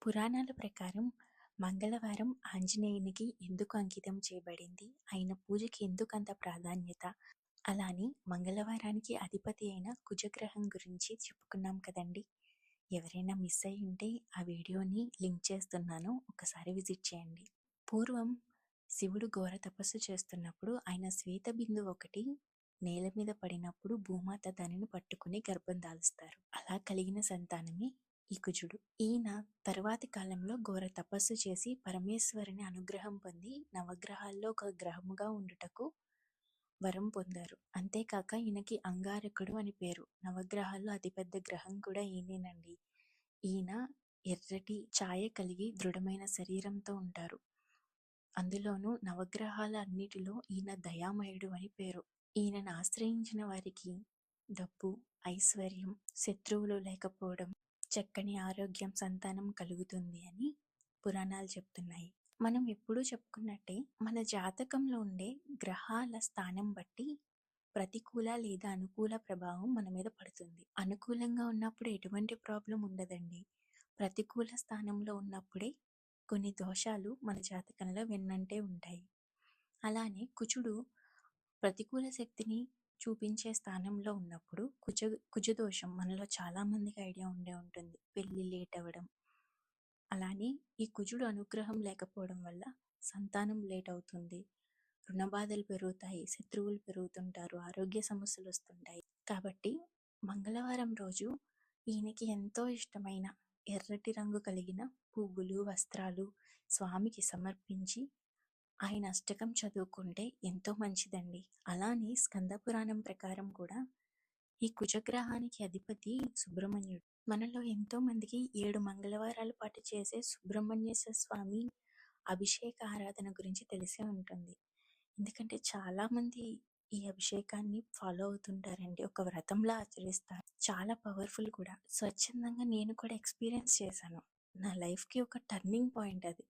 పురాణాల ప్రకారం మంగళవారం ఆంజనేయునికి ఎందుకు అంకితం చేయబడింది? ఆయన పూజకి ఎందుకంత ప్రాధాన్యత? అలానే మంగళవారానికి అధిపతి అయిన కుజగ్రహం గురించి చెప్పుకున్నాం కదండి. ఎవరైనా మిస్ అయి ఉంటే ఆ వీడియోని లింక్ చేస్తున్నాను, ఒకసారి విజిట్ చేయండి. పూర్వం శివుడు ఘోర తపస్సు చేస్తున్నప్పుడు ఆయన శ్వేత బిందువు ఒకటి నేల మీద పడినప్పుడు భూమాత దానిని పట్టుకుని గర్భం దాలుస్తారు. అలా కలిగిన సంతానమే ఈ కుజుడు. ఈయన తరువాతి కాలంలో ఘోర తపస్సు చేసి పరమేశ్వరుని అనుగ్రహం పొంది నవగ్రహాల్లో ఒక గ్రహముగా ఉండుటకు వరం పొందారు. అంతేకాక ఈయనకి అంగారకుడు అని పేరు. నవగ్రహాల్లో అతిపెద్ద గ్రహం కూడా ఈయనేనండి. ఈయన ఎర్రటి ఛాయ కలిగి దృఢమైన శరీరంతో ఉంటారు. అందులోనూ నవగ్రహాల అన్నిటిలో ఈయన దయామయుడు అని పేరు. ఈయనను ఆశ్రయించిన వారికి డబ్బు, ఐశ్వర్యం, శత్రువులు లేకపోవడం, చక్కని ఆరోగ్యం, సంతానం కలుగుతుంది అని పురాణాలు చెప్తున్నాయి. మనం ఎప్పుడూ చెప్పుకున్నట్టే మన జాతకంలో ఉండే గ్రహాల స్థానం బట్టి ప్రతికూల లేదా అనుకూల ప్రభావం మన మీద పడుతుంది. అనుకూలంగా ఉన్నప్పుడు ఎటువంటి ప్రాబ్లం ఉండదండి. ప్రతికూల స్థానంలో ఉన్నప్పుడే కొన్ని దోషాలు మన జాతకంలో వెన్నంటే ఉంటాయి. అలానే కుజుడు ప్రతికూల శక్తిని చూపించే స్థానంలో ఉన్నప్పుడు కుజదోషం మనలో చాలా మందికి ఐడియా ఉండే ఉంటుంది. పెళ్లి లేట్ అవ్వడం, అలానే ఈ కుజుడు అనుగ్రహం లేకపోవడం వల్ల సంతానం లేట్ అవుతుంది, రుణబాధలు పెరుగుతాయి, శత్రువులు పెరుగుతుంటారు, ఆరోగ్య సమస్యలు వస్తుంటాయి. కాబట్టి మంగళవారం రోజు ఈయనకి ఎంతో ఇష్టమైన ఎర్రటి రంగు కలిగిన పువ్వులు, వస్త్రాలు స్వామికి సమర్పించి ఆయన అష్టకం చదువుకుంటే ఎంతో మంచిదండి. అలానే స్కంద పురాణం ప్రకారం కూడా ఈ కుజగ్రహానికి అధిపతి సుబ్రహ్మణ్యుడు. మనలో ఎంతో మందికి 7 మంగళవారాల పాటు చేసే సుబ్రహ్మణ్యేశ్వర స్వామి అభిషేక ఆరాధన గురించి తెలిసే ఉంటుంది. ఎందుకంటే చాలా మంది ఈ అభిషేకాన్ని ఫాలో అవుతుంటారండి. ఒక వ్రతంలా ఆచరిస్తారు. చాలా పవర్ఫుల్ కూడా. స్వచ్ఛందంగా నేను కూడా ఎక్స్పీరియన్స్ చేశాను. నా లైఫ్కి ఒక టర్నింగ్ పాయింట్ అది.